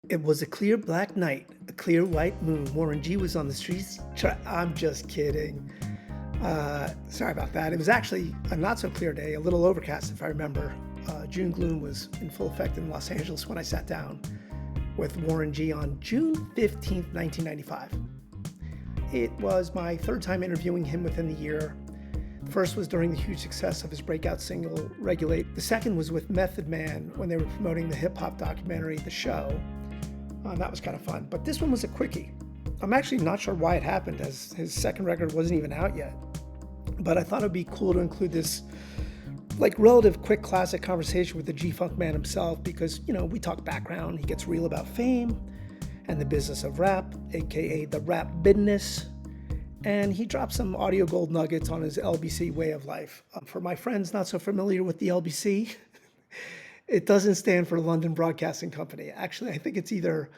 It was a clear black night, a clear white moon. Warren G was on the streets. I'm just kidding. Sorry about that. It was actually a not so clear day, a little overcast if I remember. June gloom was in full effect in Los Angeles when I sat down with Warren G on June 15th, 1995. It was my third time interviewing him within the year. The first was during the huge success of his breakout single, Regulate. The second was with Method Man when they were promoting the hip hop documentary, The Show. That was kind of fun. But this one was a quickie. I'm actually not sure why it happened, as his second record wasn't even out yet. But I thought it would be cool to include this like relative quick classic conversation with the G-Funk man himself because, we talk background, he gets real about fame and the business of rap, aka the rap business, and he drops some audio gold nuggets on his LBC way of life. For my friends not so familiar with the LBC, it doesn't stand for London Broadcasting Company. Actually, I think it's either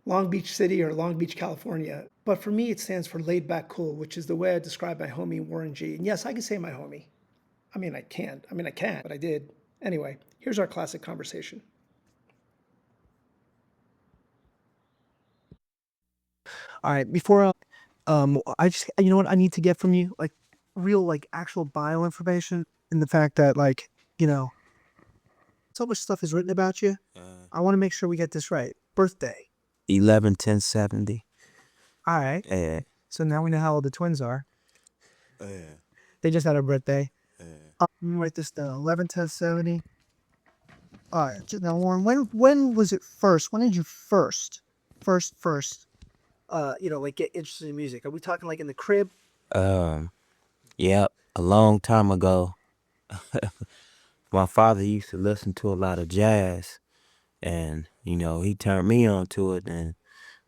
Long Beach City or Long Beach, California. But for me, it stands for laid back cool, which is the way I describe my homie Warren G. And yes, I can say my homie. I can, but I did. Anyway, here's our classic conversation. All right, I just, you know what I need to get from you, like real, like actual bio information, and the fact that, like, you know, so much stuff is written about you. I want to make sure we get this right. Birthday. 11/10/70. All right. Yeah, So now we know how old the twins are. yeah, They just had a birthday. yeah. Let me write this down. 11/10/70. All right. Now, Warren, when was it first? When did you first, like get interested in music? Are we talking like in the crib? Um, yep, a long time ago, my father used to listen to a lot of jazz, and he turned me on to it, and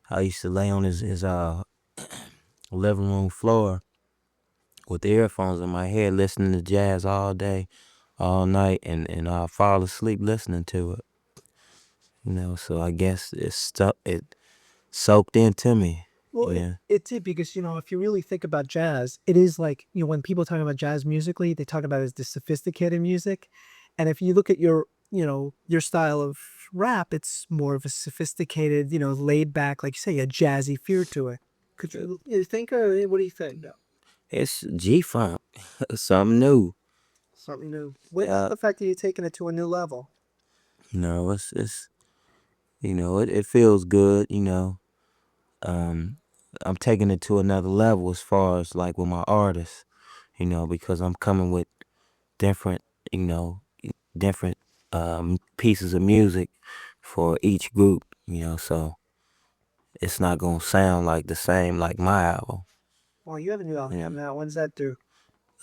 I used to lay on his living room floor with the earphones in my head, listening to jazz all day, all night, and I fall asleep listening to it. So I guess it soaked into me. Well, Yeah. it did because if you really think about jazz, it is like when people talk about jazz musically, they talk about it as this sophisticated music, and if you look at your style of rap, it's more of a sophisticated, laid back, like you say, a jazzy feel to it. Could you think, or what do you think? It's G-Funk, something new. Something new. What's Yeah, the fact that you're taking it to a new level? it's it feels good. Um, I'm taking it to another level as far as like with my artists. Because I'm coming with different, you know, different pieces of music for each group. So it's not gonna sound like the same like my album. Well, you have a new album Yeah. coming out. When's that due?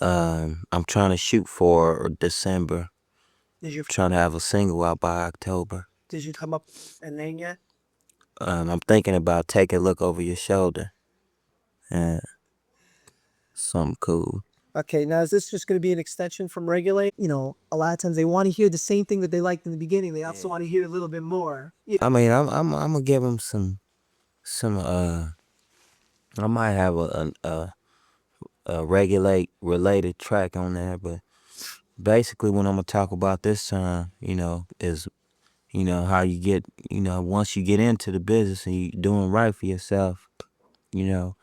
I'm trying to shoot for December. Did you Trying to have a single out by October. did you come up with a name yet? I'm thinking about taking a look over your shoulder. Yeah, something cool. Okay, now is this just going to be an extension from Regulate? A lot of times they want to hear the same thing that they liked in the beginning. They also Yeah. want to hear a little bit more. I mean, I'm gonna give him some. I might have a regulate related track on there, but basically, what I'm gonna talk about this time, is how you get, once you get into the business and you doing right for yourself, you know,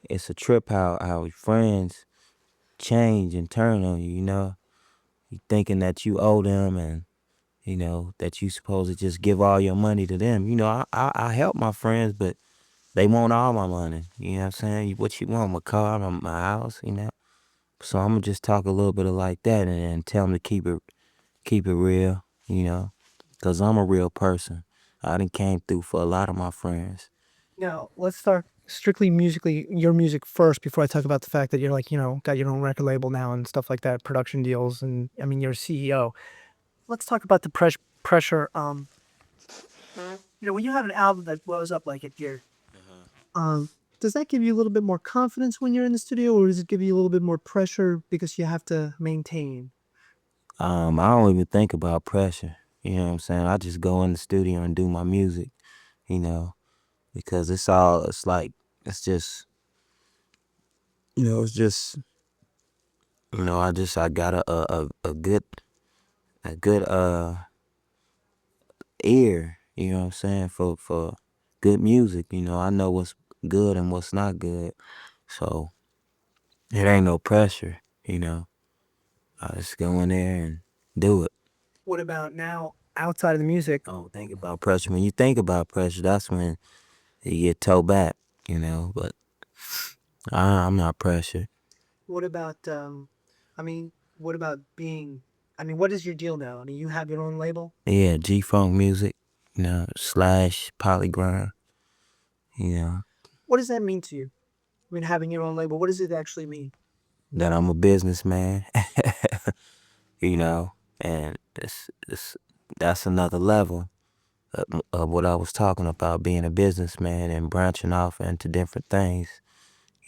it's a trip how your friends change and turn on you. You thinking that you owe them and that you supposed to just give all your money to them. I help my friends, but they want all my money. You know what I'm saying? What you want? My car, my house. So I'm gonna just talk a little bit of like that and tell them to keep it real. Cause I'm a real person. I done came through for a lot of my friends. Now, let's start strictly musically, your music first, before I talk about the fact that you're like, got your own record label now and stuff like that, production deals, and I mean, you're a CEO. Let's talk about the pressure. When you have an album that blows up like it did, um, does that give you a little bit more confidence when you're in the studio, or does it give you a little bit more pressure because you have to maintain? I don't even think about pressure. You know what I'm saying? I just go in the studio and do my music. You know, because it's like it's just it's just I got a good ear. You know what I'm saying? For good music, I know what's good and what's not good. So it ain't no pressure, I just go in there and do it. What about now outside of the music? Oh, think about pressure. When you think about pressure, that's when you get towed back, but I'm not pressured. What about I mean, what about being I mean, what is your deal now? I mean, you have your own label? Yeah, G-Funk Music, slash Polygram, you know, What does that mean to you? I mean, having your own label, what does it actually mean? that I'm a businessman, you know, and that's another level of what I was talking about, being a businessman and branching off into different things,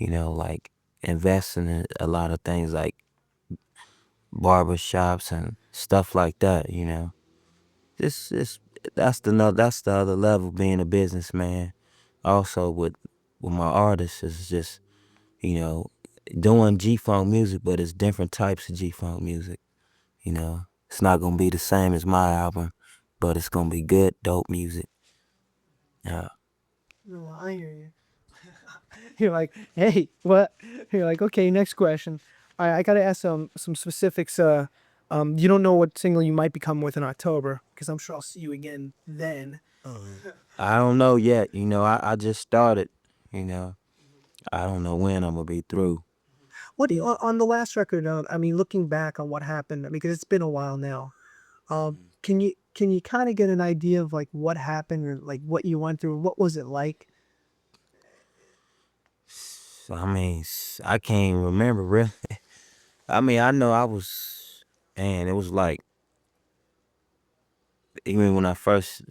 like investing in a lot of things like barber shops and stuff like that. This that's the other level, being a businessman. Also with my artists is just, you know, doing G-Funk music, but it's different types of G-Funk music, It's not gonna be the same as my album, but it's gonna be good, dope music. Yeah. No, I hear you. You're like, hey, what? You're like, okay, next question. All right, I gotta ask some specifics. You don't know what single you might be coming with in October, because I'm sure I'll see you again then. I don't know yet, I just started, you know. I don't know when I'm gonna be through. What do you on the last record? I mean, looking back on what happened, I mean, because it's been a while now. Can you kind of get an idea of like what happened or like what you went through? What was it like? I mean, I can't even remember really. I mean, I know I was, man, it was like, even when I first,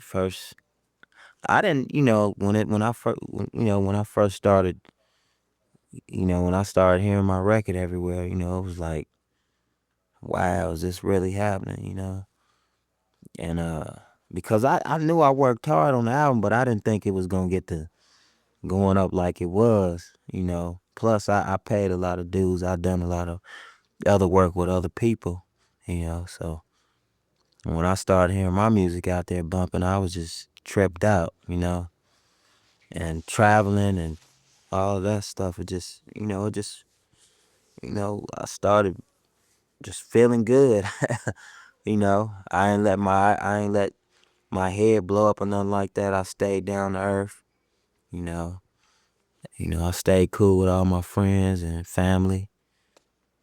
I didn't, when I first, when I first started, when I started hearing my record everywhere, it was like, wow, is this really happening? And because I knew I worked hard on the album, but I didn't think it was gonna get to going up like it was. Plus, I paid a lot of dues. I done a lot of other work with other people. So when I started hearing my music out there bumping, I was just tripped out. And traveling and all of that stuff. I started just feeling good. I ain't let my head blow up or nothing like that. I stayed down to earth. You know, I stayed cool with all my friends and family.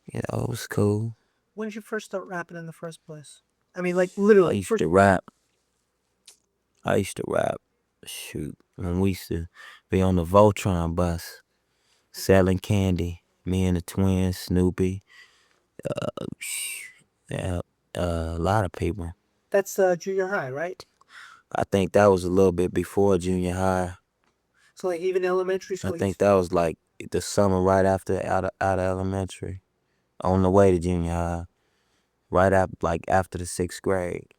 It was cool. When did you first start rapping in the first place? I mean, like I literally used first. to rap. I used to rap. Shoot, when we used to be on the Voltron bus selling candy. Me and the twins, Snoopy, yeah, a lot of people. That's junior high, right? I think that was a little bit before junior high. So like even elementary I school. think that was like the summer right after out of elementary, on the way to junior high, right like after the 6th grade,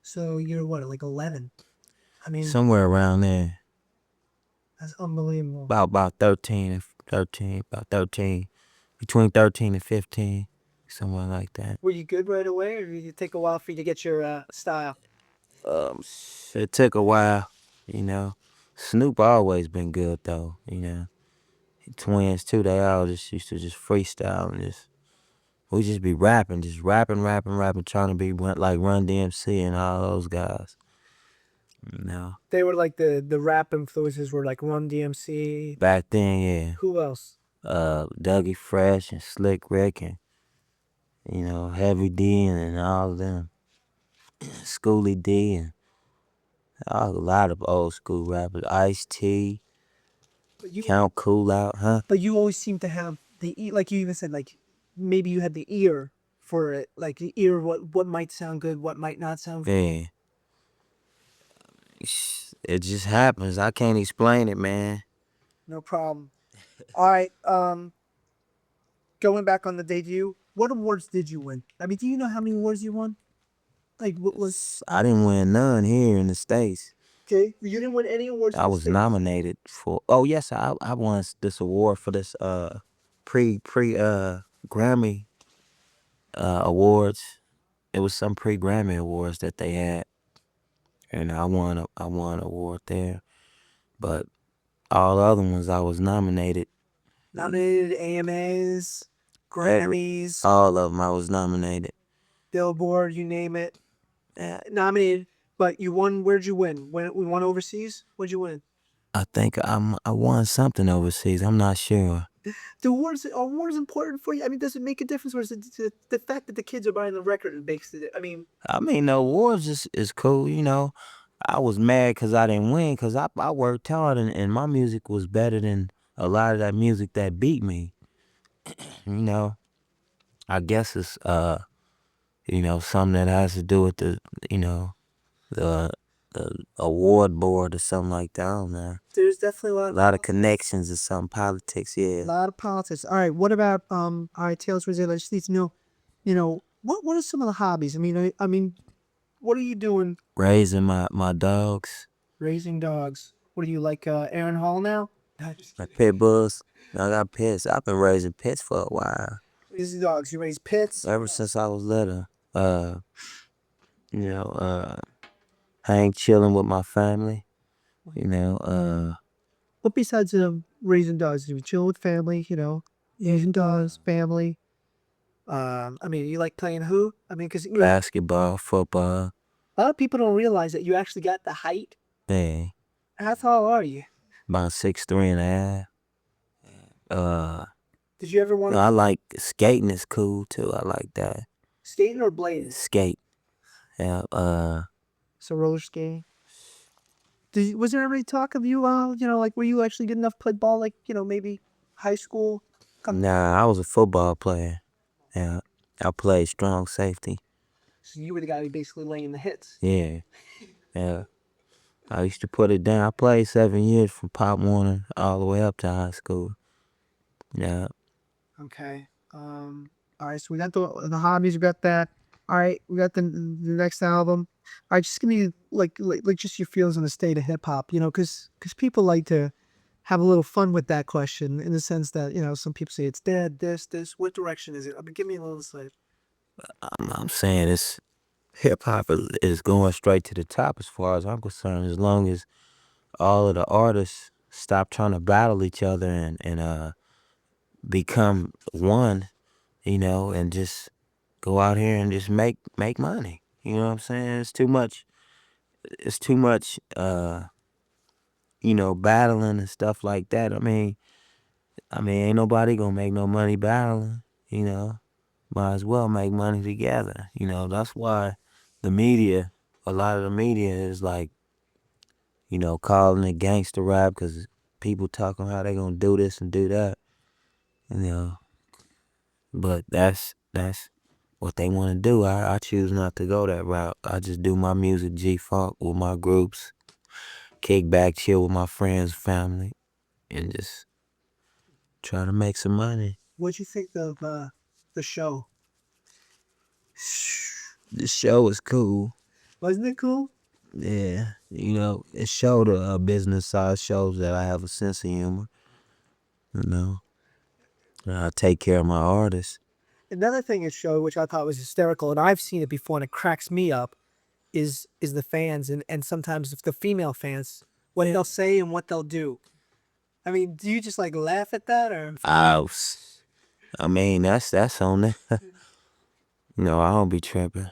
So you're what, like 11? I mean, somewhere around there, that's unbelievable. about 13, about 13, between 13 and 15, somewhere like that. Were you good right away, or did it take a while for you to get your style? Um, it took a while. Snoop always been good though. Twins too, they all just used to just freestyle and we just be rapping, just rapping, trying to be like Run DMC and all those guys. You know, They were like the rap influences were like Run DMC. back then, yeah. Who else? Dougie Fresh and Slick Rick and Heavy D and all of them, Schoolie D and a lot of old school rappers. Ice T, But you Count Cool Out, huh? but you always seem to have like you even said like maybe you had the ear for it, like the ear of what might sound good, what might not sound good. Yeah, it just happens. I can't explain it, man. No problem. All right. Going back on the debut, what awards did you win? I mean, do you know how many awards you won? Like, what was I didn't win none here in the States. okay? You didn't win any awards in I the was States. nominated for. Oh yes, I won this award for this pre Grammy awards. It was some pre Grammy awards that they had, and I won an award there. But all the other ones I was nominated. Nominated AMAs, Grammys, All of them I was nominated. Billboard, you name it. Nominated, but you won. Where'd you win? We won overseas. What'd you win? I think I won something overseas. I'm not sure. The awards important for you? I mean, does it make a difference, or is it the fact that the kids are buying the record that makes it? I mean, The awards is cool. I was mad because I didn't win because I worked hard and my music was better than a lot of that music that beat me. You know, I guess it's something that has to do with you know the the award board or something like that. I don't know. there's definitely A lot of connections or some politics. a Yeah. lot of politics. All right, what about all right, Taylor Swift? I just need to know, what are some of the hobbies? I mean, what are you doing? Raising my dogs, Raising dogs. What do you like, Aaron Hall now? No, just my kidding. pit bulls. I got pets. I've been raising pets for a while. Raising dogs. You raise pits. Ever since I was little. You know, hang chilling with my family. You know, What besides raising dogs? You chill with family. Raising dogs, family. I mean, you like playing who? I mean, because basketball, football. a lot of people don't realize that you actually got the height. Yeah, How tall are you? about 6'3.5". Did you ever want I like skating is cool too. I like that. skating or blading? Skate. Yeah, So roller skating. Was there ever any talk of you, like were you actually good enough to play ball, like, maybe high school? nah, I was a football player. Yeah, I played strong safety. So you were the guy who basically laying the hits. Yeah, yeah. I used to put it down. I played 7 years from Pop Warner all the way up to high school. Yeah. Okay. All right. So we got the hobbies. We got that. All right. We got the next album. All right. Just give me like just your feels on the state of hip hop. Because people like to have a little fun with that question in the sense that some people say it's dead. This. What direction is it? I mean, give me a little insight. I'm saying it's hip hop is going straight to the top as far as I'm concerned. As long as all of the artists stop trying to battle each other and become one, and just go out here and just make money. You know what I'm saying? It's too much. It's too much. Battling and stuff like that. I mean, ain't nobody gonna make no money battling. Might as well make money together. That's why the media, a lot of the media is like, calling it gangster rap because people talking how they gonna do this and do that. You know, but that's what they want to do. I choose not to go that route. I just do my music G-Funk with my groups, kick back, chill with my friends, family, and just try to make some money. What'd you think of the show? The show is cool. Wasn't it cool? Yeah, it showed a business side, shows that I have a sense of humor. You know, and I take care of my artists. Another thing it showed, which I thought was hysterical, and I've seen it before, and it cracks me up, is the fans and sometimes the female fans, what they'll say and what they'll do. I mean, do you just like laugh at that or? That's on there. I don't be tripping.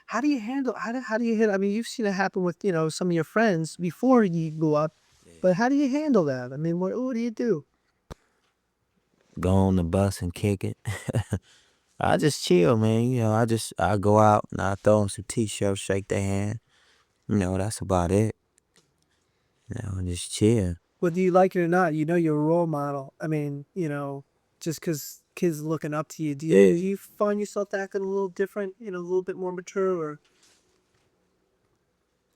How do you handle how do you hit? I mean, you've seen it happen with some of your friends before you go up, but how do you handle that? I mean, what do you do? Go on the bus and kick it. I just chill, man. I go out and I throw them some t-shirts, shake their hand. That's about it. Just chill. Whether you like it or not, you're a role model. I mean, just because kids looking up to you, do you find yourself acting a little different, a little bit more mature, or?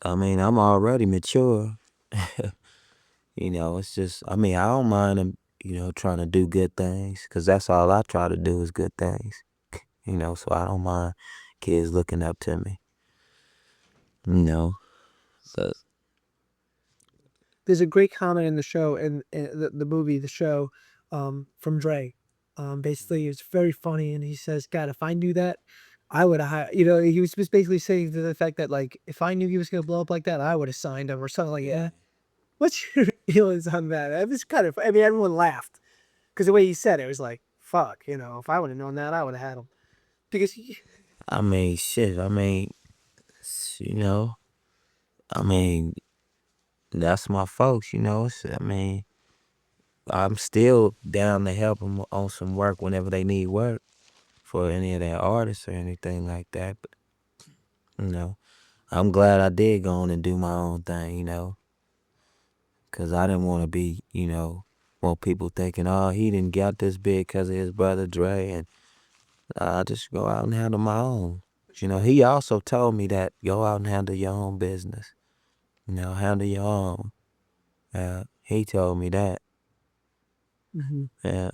I'm already mature. It's just, I don't mind them, trying to do good things, because that's all I try to do is good things. So I don't mind kids looking up to me. So There's a great comment in the show and the movie, the show, from Dre. Basically, it's very funny, and he says, "God, if I knew that, I would have, he was just basically saying to the fact that like, if I knew he was going to blow up like that, I would have signed him or something like that. What's your feelings on that? It was kind of, I mean, everyone laughed because the way he said it was like, fuck, if I would have known that, I would have had him. Because I mean, shit. I mean, you know, I mean, that's my folks. I mean, I'm still down to help them on some work whenever they need work for any of their artists or anything like that. But, you know, I'm glad I did go on and do my own thing, because I didn't want to be, want people thinking, oh, he didn't get this big because of his brother Dre. And I just go out and handle my own. He also told me that go out and handle your own business. Handle your own. He told me that. Mhm. Yeah.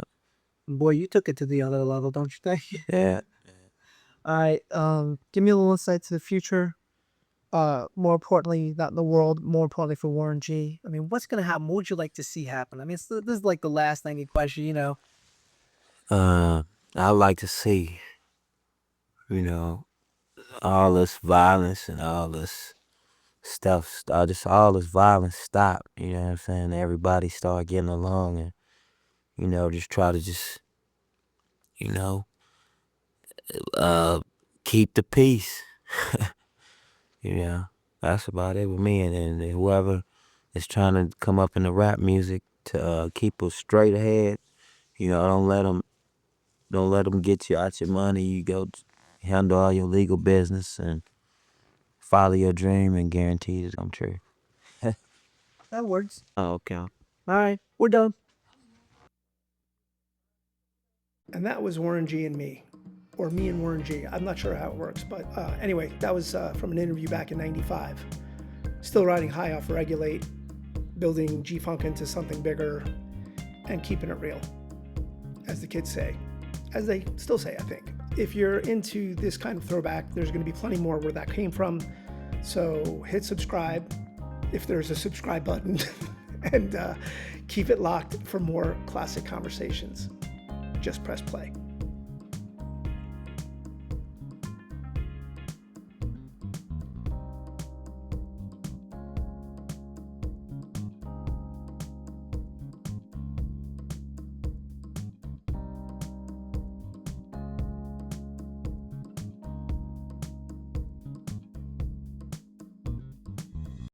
Boy, you took it to the other level, don't you think? Yeah. All right. Give me a little insight to the future. More importantly, not in the world, more importantly for Warren G. I mean, what's gonna happen? What would you like to see happen? I mean, this is like the last 90 question. I like to see, you know, all this violence and all this stuff, just all this violence stop. You know what I'm saying? Everybody start getting along and, just try to just, you know, keep the peace. That's about it with me. And whoever is trying to come up in the rap music to keep us straight ahead, don't let them get you out your money. You go handle all your legal business and follow your dream and guarantee it come true. That works. Oh, okay. All right, we're done. And that was Warren G and me, or me and Warren G. I'm not sure how it works, but anyway, that was from an interview back in '95. Still riding high off Regulate, building G-Funk into something bigger, and keeping it real, as the kids say, as they still say, I think. If you're into this kind of throwback, there's going to be plenty more where that came from. So hit subscribe, if there's a subscribe button, and keep it locked for more classic conversations. Just press play.